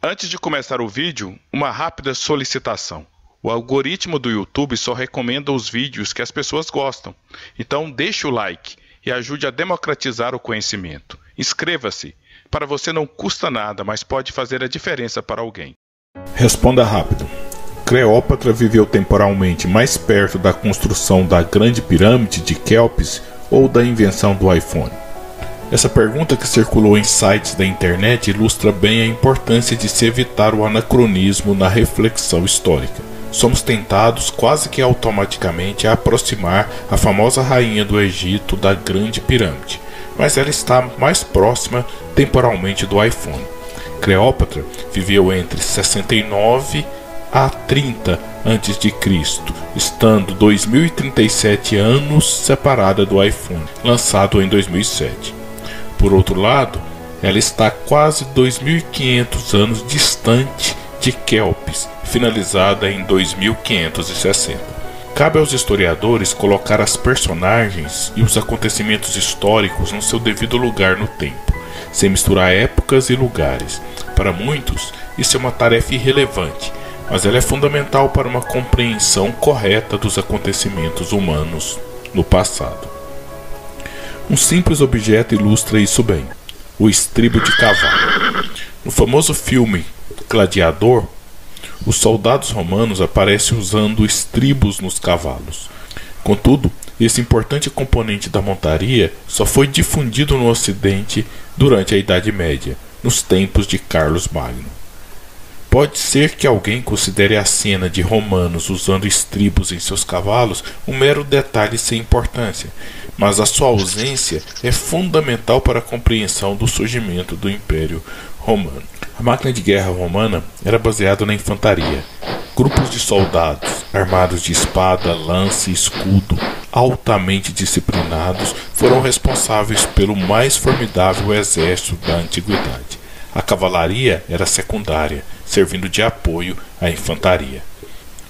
Antes de começar o vídeo, uma rápida solicitação. O algoritmo do YouTube só recomenda os vídeos que as pessoas gostam. Então deixe o like e ajude a democratizar o conhecimento. Inscreva-se. Para você não custa nada, mas pode fazer a diferença para alguém. Responda rápido. Cleópatra viveu temporalmente mais perto da construção da Grande Pirâmide de Kéops ou da invenção do iPhone? Essa pergunta, que circulou em sites da internet, ilustra bem a importância de se evitar o anacronismo na reflexão histórica. Somos tentados quase que automaticamente a aproximar a famosa rainha do Egito da Grande Pirâmide, mas ela está mais próxima temporalmente do iPhone. Cleópatra viveu entre 69 a 30 a.C., estando 2037 anos separada do iPhone, lançado em 2007. Por outro lado, ela está quase 2.500 anos distante de Kéops, finalizada em 2560. Cabe aos historiadores colocar as personagens e os acontecimentos históricos no seu devido lugar no tempo, sem misturar épocas e lugares. Para muitos, isso é uma tarefa irrelevante, mas ela é fundamental para uma compreensão correta dos acontecimentos humanos no passado. Um simples objeto ilustra isso bem: o estribo de cavalo. No famoso filme Gladiador, os soldados romanos aparecem usando estribos nos cavalos. Contudo, esse importante componente da montaria só foi difundido no Ocidente durante a Idade Média, nos tempos de Carlos Magno. Pode ser que alguém considere a cena de romanos usando estribos em seus cavalos um mero detalhe sem importância, mas a sua ausência é fundamental para a compreensão do surgimento do Império Romano. A máquina de guerra romana era baseada na infantaria. Grupos de soldados, armados de espada, lança e escudo, altamente disciplinados, foram responsáveis pelo mais formidável exército da antiguidade. A cavalaria era secundária, servindo de apoio à infantaria.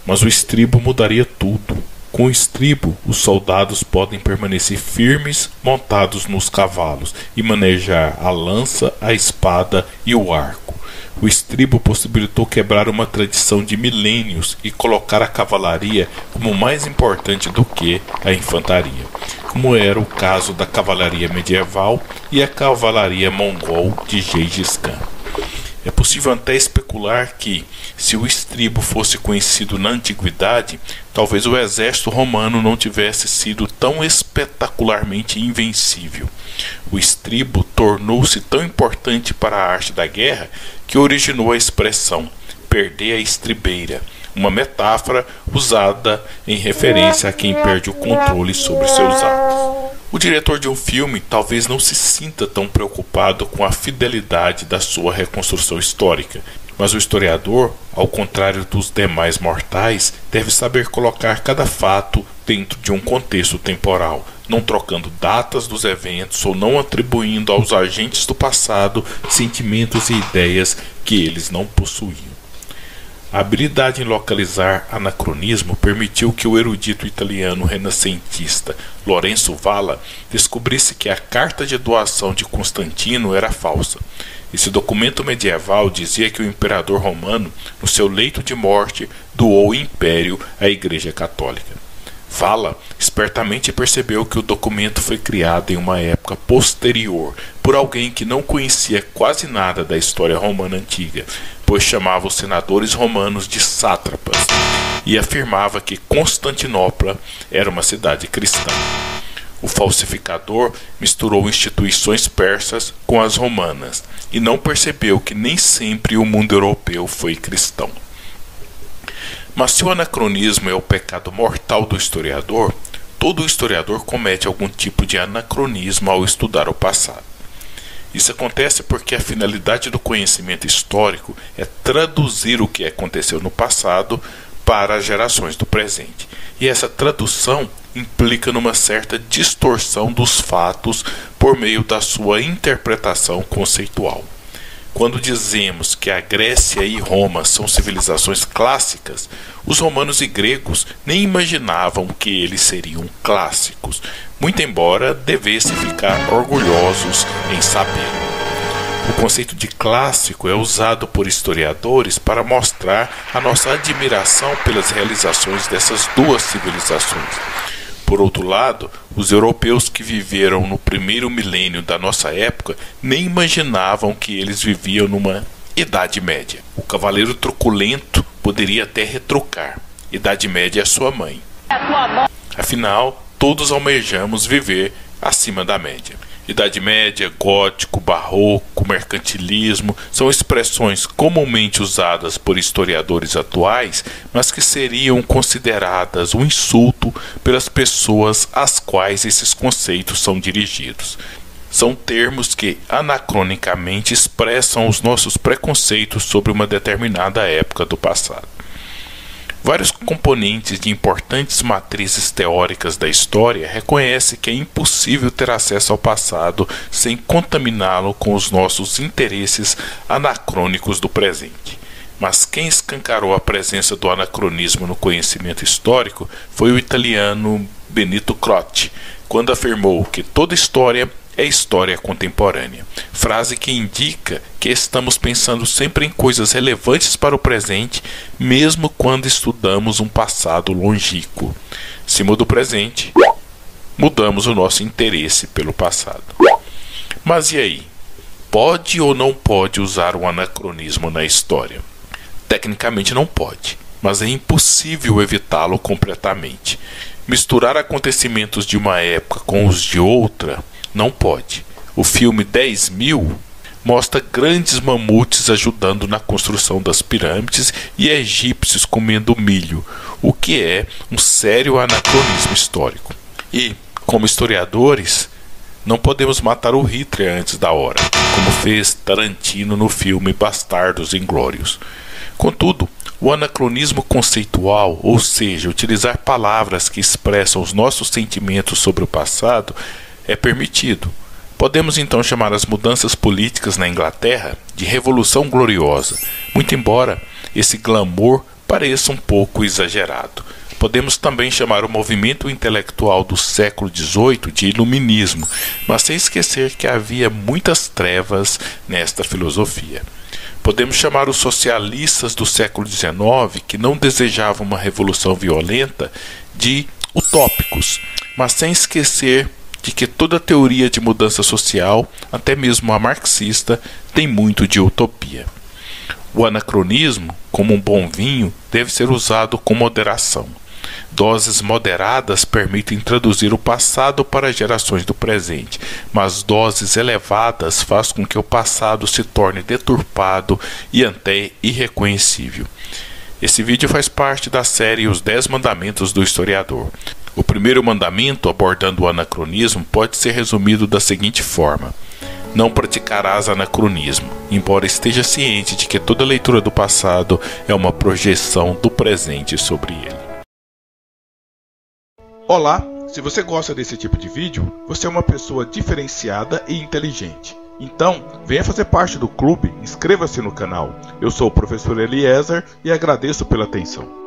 Mas o estribo mudaria tudo. Com o estribo, os soldados podem permanecer firmes montados nos cavalos e manejar a lança, a espada e o arco. O estribo possibilitou quebrar uma tradição de milênios e colocar a cavalaria como mais importante do que a infantaria, como era o caso da cavalaria medieval e a cavalaria mongol de Gengis Khan. É possível até especular que, se o estribo fosse conhecido na antiguidade, talvez o exército romano não tivesse sido tão espetacularmente invencível. O estribo tornou-se tão importante para a arte da guerra que originou a expressão perder a estribeira, uma metáfora usada em referência a quem perde o controle sobre seus atos. O diretor de um filme talvez não se sinta tão preocupado com a fidelidade da sua reconstrução histórica, mas o historiador, ao contrário dos demais mortais, deve saber colocar cada fato dentro de um contexto temporal, não trocando datas dos eventos ou não atribuindo aos agentes do passado sentimentos e ideias que eles não possuíam. A habilidade em localizar anacronismo permitiu que o erudito italiano renascentista Lorenzo Valla descobrisse que a carta de doação de Constantino era falsa. Esse documento medieval dizia que o imperador romano, no seu leito de morte, doou o império à Igreja Católica. Valla espertamente percebeu que o documento foi criado em uma época posterior por alguém que não conhecia quase nada da história romana antiga, pois chamava os senadores romanos de sátrapas e afirmava que Constantinopla era uma cidade cristã. O falsificador misturou instituições persas com as romanas e não percebeu que nem sempre o mundo europeu foi cristão. Mas se o anacronismo é o pecado mortal do historiador, todo historiador comete algum tipo de anacronismo ao estudar o passado. Isso acontece porque a finalidade do conhecimento histórico é traduzir o que aconteceu no passado para as gerações do presente. E essa tradução implica numa certa distorção dos fatos por meio da sua interpretação conceitual. Quando dizemos que a Grécia e Roma são civilizações clássicas, os romanos e gregos nem imaginavam que eles seriam clássicos, muito embora devessem ficar orgulhosos em saber. O conceito de clássico é usado por historiadores para mostrar a nossa admiração pelas realizações dessas duas civilizações. Por outro lado, os europeus que viveram no primeiro milênio da nossa época nem imaginavam que eles viviam numa Idade Média. O cavaleiro truculento poderia até retrucar: Idade Média é sua mãe. Afinal, todos almejamos viver acima da média. Idade Média, gótico, barroco, mercantilismo são expressões comumente usadas por historiadores atuais, mas que seriam consideradas um insulto pelas pessoas às quais esses conceitos são dirigidos. São termos que anacronicamente expressam os nossos preconceitos sobre uma determinada época do passado. Vários componentes de importantes matrizes teóricas da história reconhecem que é impossível ter acesso ao passado sem contaminá-lo com os nossos interesses anacrônicos do presente. Mas quem escancarou a presença do anacronismo no conhecimento histórico foi o italiano Benito Croce, quando afirmou que toda história é história contemporânea, frase que indica que estamos pensando sempre em coisas relevantes para o presente, mesmo quando estudamos um passado longínquo. Se muda o presente, mudamos o nosso interesse pelo passado. Mas e aí? Pode ou não pode usar o anacronismo na história? Tecnicamente não pode, mas é impossível evitá-lo completamente. Misturar acontecimentos de uma época com os de outra não pode. O filme 10.000 mostra grandes mamutes ajudando na construção das pirâmides e egípcios comendo milho, o que é um sério anacronismo histórico. E, como historiadores, não podemos matar o Hitler antes da hora, como fez Tarantino no filme Bastardos Inglórios. Contudo, o anacronismo conceitual, ou seja, utilizar palavras que expressam os nossos sentimentos sobre o passado, é permitido. Podemos então chamar as mudanças políticas na Inglaterra de Revolução Gloriosa, muito embora esse glamour pareça um pouco exagerado. Podemos também chamar o movimento intelectual do século XVIII de Iluminismo, mas sem esquecer que havia muitas trevas nesta filosofia. Podemos chamar os socialistas do século XIX, que não desejavam uma revolução violenta, de utópicos, mas sem esquecer de que toda teoria de mudança social, até mesmo a marxista, tem muito de utopia. O anacronismo, como um bom vinho, deve ser usado com moderação. Doses moderadas permitem traduzir o passado para gerações do presente, mas doses elevadas faz com que o passado se torne deturpado e até irreconhecível. Esse vídeo faz parte da série Os 10 Mandamentos do Historiador. O primeiro mandamento, abordando o anacronismo, pode ser resumido da seguinte forma: não praticarás anacronismo, embora esteja ciente de que toda leitura do passado é uma projeção do presente sobre ele. Olá, se você gosta desse tipo de vídeo, você é uma pessoa diferenciada e inteligente. Então, venha fazer parte do clube, inscreva-se no canal. Eu sou o professor Eliezer e agradeço pela atenção.